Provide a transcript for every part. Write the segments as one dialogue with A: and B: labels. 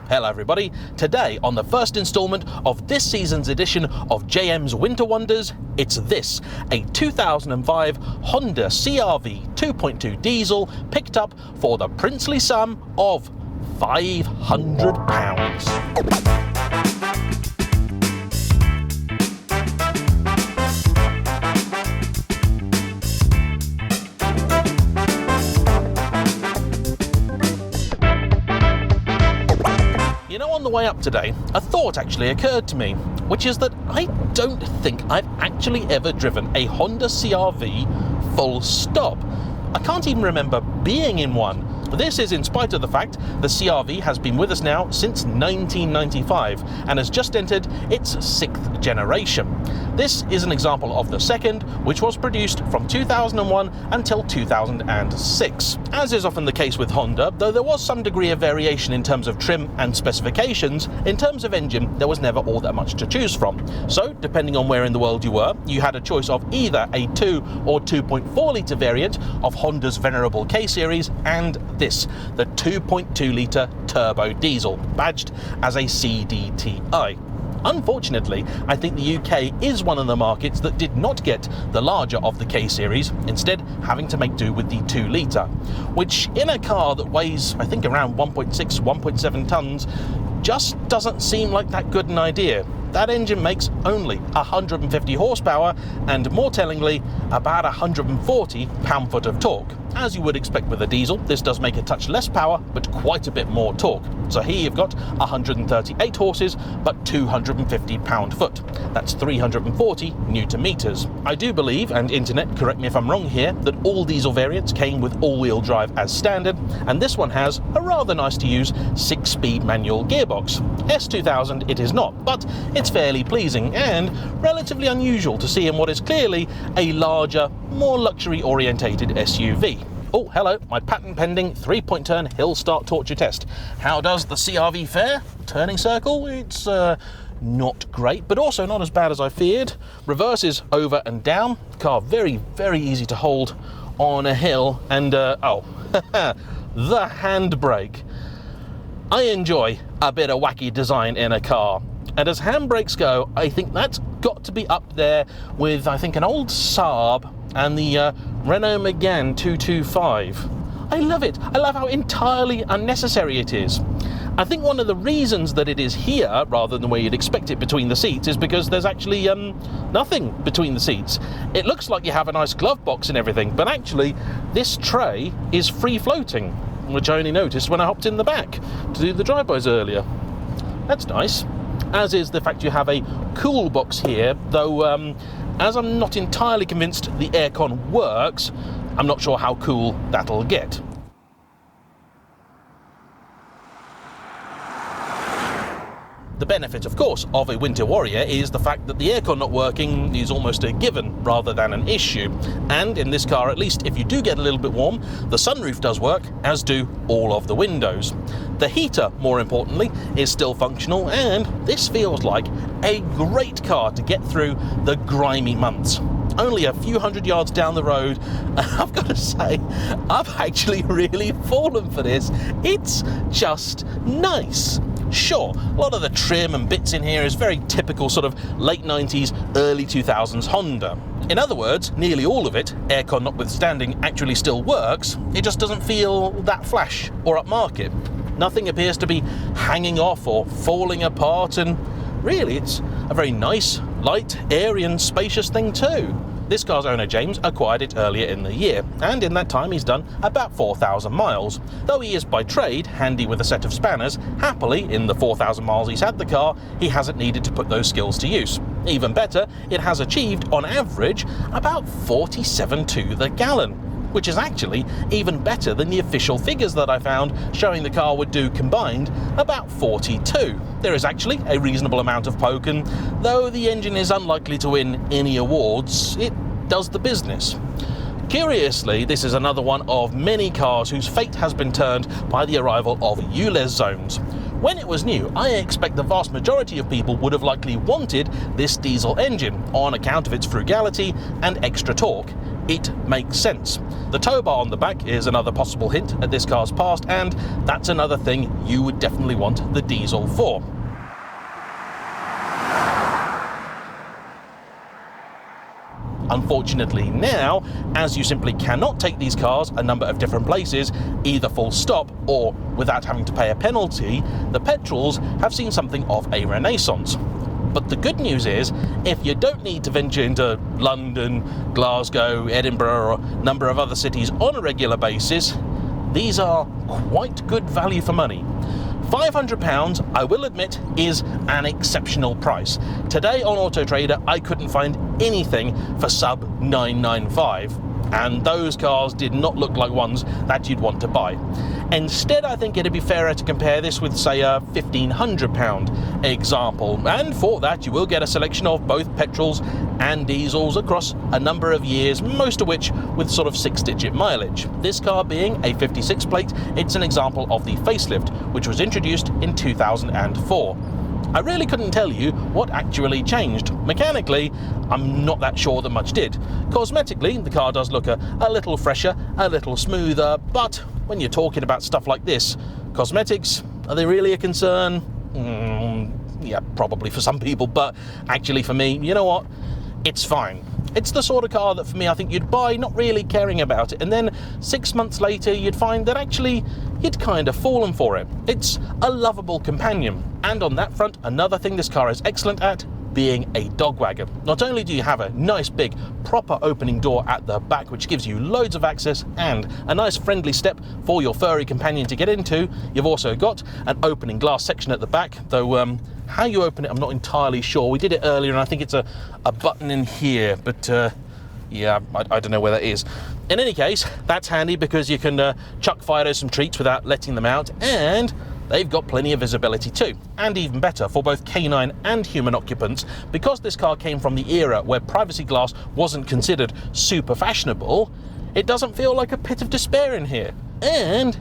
A: Hello everybody, today on the first instalment of this season's edition of JM's Winter Wonders, it's this, a 2005 Honda CR-V 2.2 diesel picked up for the princely sum of £500. On the way up today, a thought actually occurred to me, which is that I don't think I've actually ever driven a Honda CR-V full stop. I can't even remember being in one. This is in spite of the fact the CR-V has been with us now since 1995 and has just entered its 6th generation. This is an example of the second, which was produced from 2001 until 2006. As is often the case with Honda, though there was some degree of variation in terms of trim and specifications, in terms of engine there was never all that much to choose from. So, depending on where in the world you were, you had a choice of either a 2 or 2.4 litre variant of Honda's venerable K-Series and this, the 2.2 litre turbo diesel, badged as a CDTI. Unfortunately, I think the UK is one of the markets that did not get the larger of the K-Series, instead having to make do with the 2 litre, which in a car that weighs, I think, around 1.6, 1.7 tonnes, just doesn't seem like that good an idea. That engine makes only 150 horsepower and, more tellingly, about 140 pound-foot of torque. As you would expect with a diesel, this does make a touch less power, but quite a bit more torque. So here you've got 138 horses, but 250 pound-foot. That's 340 Newton-meters. I do believe, and internet, correct me if I'm wrong here, that all diesel variants came with all-wheel drive as standard, and this one has a rather nice-to-use 6-speed manual gearbox. S2000 it is not, but it's fairly pleasing and relatively unusual to see in what is clearly a larger, more luxury-orientated SUV. Oh, hello, my patent-pending 3-point turn hill start torture test. How does the CR-V fare? Turning circle? It's not great, but also not as bad as I feared. Reverses over and down. Car very, very easy to hold on a hill. And, the handbrake. I enjoy a bit of wacky design in a car. And as handbrakes go, I think that's got to be up there with, I think, an old Saab and the Renault Megane 225. I love it. I love how entirely unnecessary it is. I think one of the reasons that it is here, rather than where you'd expect it between the seats, is because there's actually nothing between the seats. It looks like you have a nice glove box and everything, but actually this tray is free-floating, which I only noticed when I hopped in the back to do the drive-bys earlier. That's nice. As is the fact you have a cool box here, though as I'm not entirely convinced the aircon works, I'm not sure how cool that'll get. The benefit, of course, of a Winter Warrior is the fact that the aircon not working is almost a given rather than an issue. And in this car, at least, if you do get a little bit warm, the sunroof does work, as do all of the windows. The heater, more importantly, is still functional, and this feels like a great car to get through the grimy months. Only a few hundred yards down the road, and I've got to say, I've actually really fallen for this. It's just nice. Sure, a lot of the trim and bits in here is very typical sort of late 90s, early 2000s Honda. In other words, nearly all of it, aircon notwithstanding, actually still works. It just doesn't feel that flash or upmarket. Nothing appears to be hanging off or falling apart, and really it's a very nice, light, airy and spacious thing too. This car's owner, James, acquired it earlier in the year, and in that time he's done about 4,000 miles. Though he is by trade handy with a set of spanners, happily, in the 4,000 miles he's had the car, he hasn't needed to put those skills to use. Even better, it has achieved, on average, about 47 to the gallon, which is actually even better than the official figures that I found, showing the car would do combined about 42. There is actually a reasonable amount of poke, and though the engine is unlikely to win any awards, it does the business. Curiously, this is another one of many cars whose fate has been turned by the arrival of ULEZ zones. When it was new, I expect the vast majority of people would have likely wanted this diesel engine on account of its frugality and extra torque. it makes sense. The tow bar on the back is another possible hint at this car's past, and that's another thing you would definitely want the diesel for. Unfortunately now, as you simply cannot take these cars a number of different places, either full stop or without having to pay a penalty, the petrols have seen something of a renaissance. But the good news is, if you don't need to venture into London, Glasgow, Edinburgh, or a number of other cities on a regular basis, these are quite good value for money. £500, I will admit, is an exceptional price. Today on Auto Trader, I couldn't find anything for sub 995, and those cars did not look like ones that you'd want to buy. Instead, I think it'd be fairer to compare this with, say, a £1,500 example, and for that you will get a selection of both petrols and diesels across a number of years, most of which with sort of 6-digit mileage. This car being a 56 plate, it's an example of the facelift, which was introduced in 2004. I really couldn't tell you what actually changed. Mechanically, I'm not that sure that much did. Cosmetically, the car does look a little fresher, a little smoother, but when you're talking about stuff like this, cosmetics, are they really a concern? Yeah, probably for some people, but actually for me, you know what? It's fine. It's the sort of car that for me I think you'd buy not really caring about it, and then 6 months later you'd find that actually you'd kind of fallen for it. It's a lovable companion, and on that front, another thing this car is excellent at, being a dog wagon. Not only do you have a nice big proper opening door at the back which gives you loads of access and a nice friendly step for your furry companion to get into, you've also got an opening glass section at the back, though how you open it I'm not entirely sure. We did it earlier and I think it's a button in here, but yeah, I don't know where that is. In any case, that's handy because you can chuck Fido some treats without letting them out, and they've got plenty of visibility too, and even better for both canine and human occupants, because this car came from the era where privacy glass wasn't considered super fashionable. It doesn't feel like a pit of despair in here, and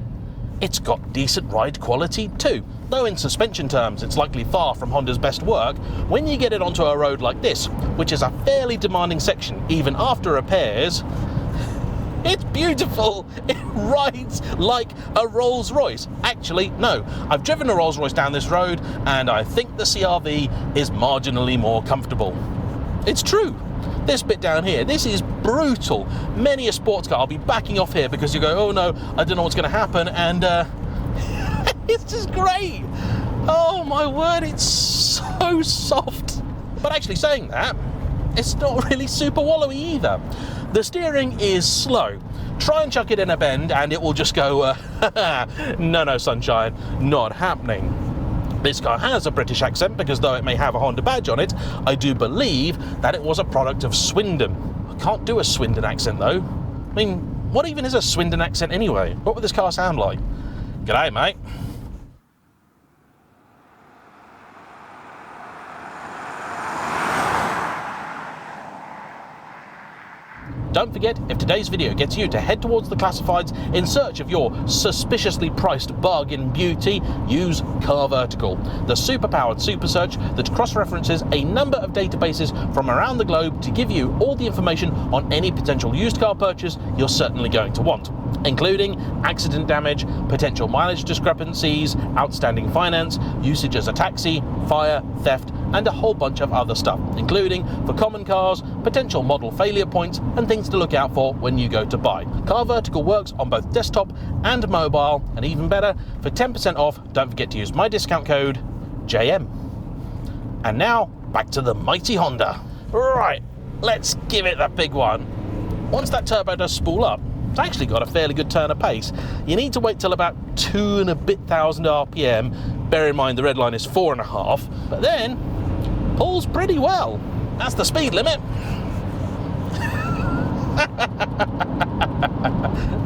A: it's got decent ride quality too. Though in suspension terms it's likely far from Honda's best work, when you get it onto a road like this, which is a fairly demanding section even after repairs, it's beautiful. It rides like a Rolls Royce. Actually, no, I've driven a Rolls Royce down this road and I think the CR-V is marginally more comfortable. It's true. This bit down here, this is brutal. Many a sports car, I'll be backing off here because you go, oh no, I don't know what's going to happen, and it's just great. Oh my word, it's so soft. But actually saying that, it's not really super wallowy either. The steering is slow. Try and chuck it in a bend and it will just go, no sunshine, not happening. This car has a British accent because though it may have a Honda badge on it, I do believe that it was a product of Swindon. I can't do a Swindon accent though. I mean, what even is a Swindon accent anyway? What would this car sound like? G'day, mate. Don't forget, if today's video gets you to head towards the classifieds in search of your suspiciously priced bargain beauty, use CarVertical, the super-powered super search that cross-references a number of databases from around the globe to give you all the information on any potential used car purchase you're certainly going to want, including accident damage, potential mileage discrepancies, outstanding finance, usage as a taxi, fire, theft, and a whole bunch of other stuff, including, for common cars, potential model failure points and things to look out for when you go to buy. CarVertical works on both desktop and mobile, and even better, for 10% off, don't forget to use my discount code JAYEMM. And now, back to the mighty Honda. Right, let's give it the big one. Once that turbo does spool up, it's actually got a fairly good turn of pace. You need to wait till about 2 and a bit thousand RPM. Bear in mind the red line is 4.5, but then pulls pretty well. That's the speed limit.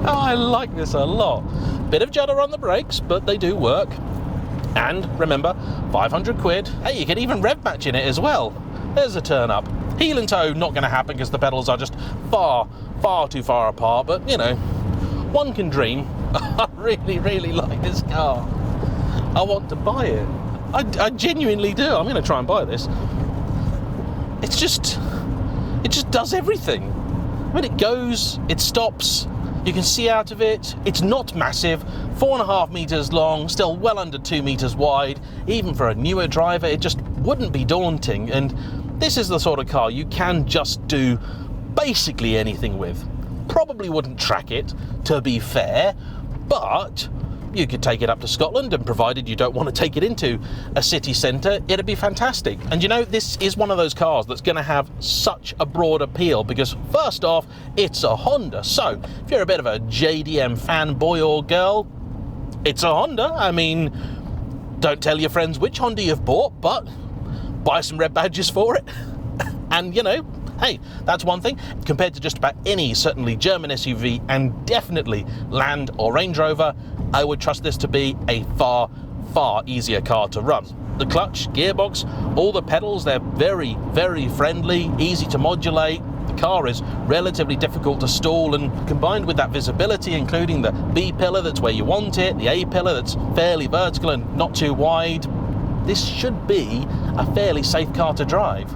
A: Oh, I like this a lot. Bit of judder on the brakes, but they do work. And remember, 500 quid. Hey, you can even rev match in it as well. There's a turn up. Heel and toe, not going to happen because the pedals are just far too far apart, but you know, one can dream. I really like this car. I want to buy it. I genuinely do. I'm going to try and buy this. It just does everything. When it goes, it stops, you can see out of it. It's not massive, 4.5 meters long, still well under 2 meters wide. Even for a newer driver, it just wouldn't be daunting. And this is the sort of car you can just do basically anything with. Probably wouldn't track it, to be fair, but you could take it up to Scotland, and provided you don't want to take it into a city centre, it'd be fantastic. And you know, this is one of those cars that's going to have such a broad appeal because, first off, it's a Honda. So if you're a bit of a JDM fanboy or girl, it's a Honda. I mean, don't tell your friends which Honda you've bought, but buy some red badges for it. And, you know, hey, that's one thing. Compared to just about any, certainly German SUV and definitely Land or Range Rover, I would trust this to be a far, far easier car to run. The clutch, gearbox, all the pedals, they're very, very friendly, easy to modulate. The car is relatively difficult to stall, and combined with that visibility, including the B pillar that's where you want it, the A pillar that's fairly vertical and not too wide, this should be a fairly safe car to drive.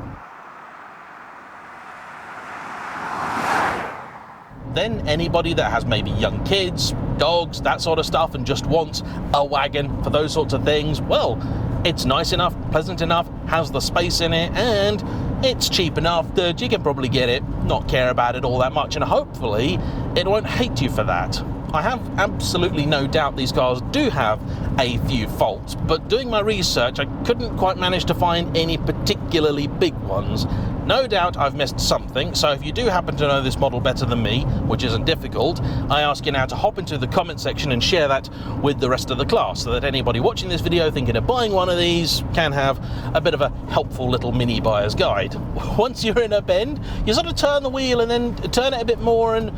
A: Then anybody that has maybe young kids, dogs, that sort of stuff, and just wants a wagon for those sorts of things, well, it's nice enough, pleasant enough, has the space in it, and it's cheap enough that you can probably get it, not care about it all that much, and hopefully it won't hate you for that. I have absolutely no doubt these cars do have a few faults, but doing my research, I couldn't quite manage to find any particularly big ones. No doubt I've missed something, so if you do happen to know this model better than me, which isn't difficult, I ask you now to hop into the comment section and share that with the rest of the class, so that anybody watching this video thinking of buying one of these can have a bit of a helpful little mini buyer's guide. Once you're in a bend, you sort of turn the wheel and then turn it a bit more, and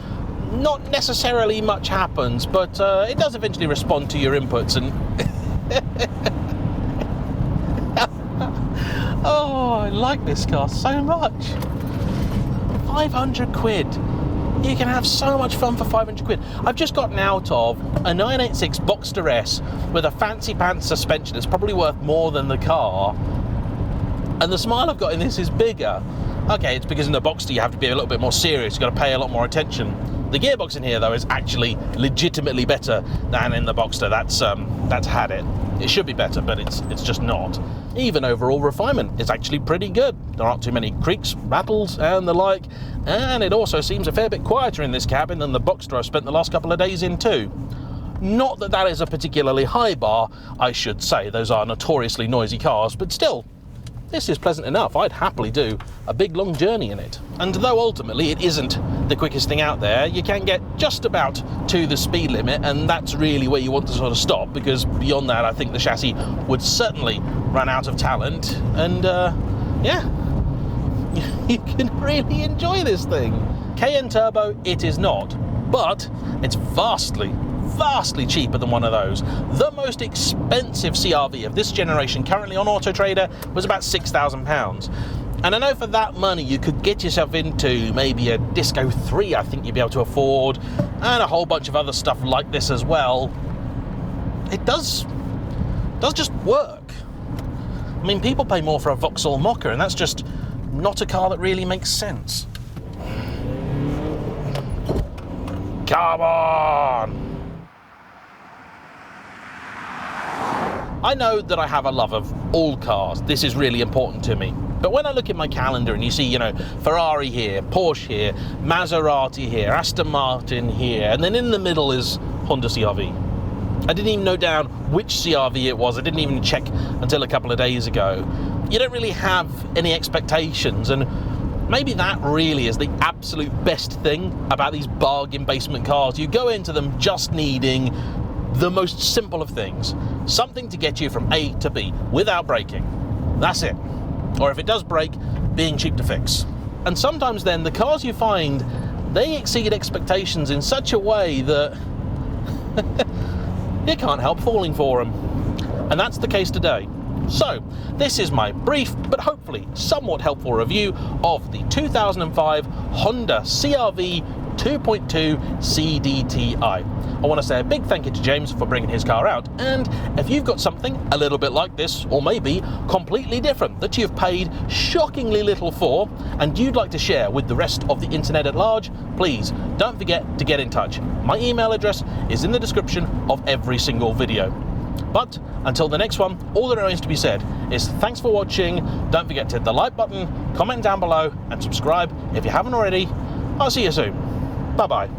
A: not necessarily much happens, but it does eventually respond to your inputs. And oh, I like this car so much. 500 quid. You can have so much fun for 500 quid. I've just gotten out of a 986 Boxster S with a fancy pants suspension. It's probably worth more than the car. And the smile I've got in this is bigger. Okay, it's because in the Boxster you have to be a little bit more serious. You've got to pay a lot more attention. The gearbox in here, though, is actually legitimately better than in the Boxster. That's had it. It should be better, but it's just not. Even overall refinement is actually pretty good. There aren't too many creaks, rattles, and the like. And it also seems a fair bit quieter in this cabin than the Boxster I've spent the last couple of days in too. Not that that is a particularly high bar, I should say. Those are notoriously noisy cars, but still, this is pleasant enough. I'd happily do a big long journey in it. And though ultimately it isn't the quickest thing out there, you can get just about to the speed limit, and that's really where you want to sort of stop, because beyond that I think the chassis would certainly run out of talent, and yeah, you can really enjoy this thing. Cayenne Turbo it is not, but it's vastly cheaper than one of those. The most expensive CR-V of this generation currently on Auto Trader was about £6,000. And I know for that money you could get yourself into maybe a Disco 3, I think you'd be able to afford, and a whole bunch of other stuff like this as well. It does just work. I mean, people pay more for a Vauxhall Mocha, and that's just not a car that really makes sense. Come on! I know that I have a love of all cars. This is really important to me. But when I look at my calendar and you see, you know, Ferrari here, Porsche here, Maserati here, Aston Martin here, and then in the middle is Honda CR-V. I didn't even note down which CR-V it was. I didn't even check until a couple of days ago. You don't really have any expectations, and maybe that really is the absolute best thing about these bargain basement cars. You go into them just needing the most simple of things. Something to get you from A to B without breaking. That's it. Or if it does break, being cheap to fix. And sometimes then the cars you find, they exceed expectations in such a way that you can't help falling for them. And that's the case today. So, this is my brief, but hopefully somewhat helpful review of the 2005 Honda CR-V 2.2 CDTI. I want to say a big thank you to James for bringing his car out, and if you've got something a little bit like this, or maybe completely different, that you've paid shockingly little for, and you'd like to share with the rest of the internet at large, please don't forget to get in touch. My email address is in the description of every single video. But until the next one, all that remains to be said is thanks for watching. Don't forget to hit the like button, comment down below, and subscribe if you haven't already. I'll see you soon. Bye-bye.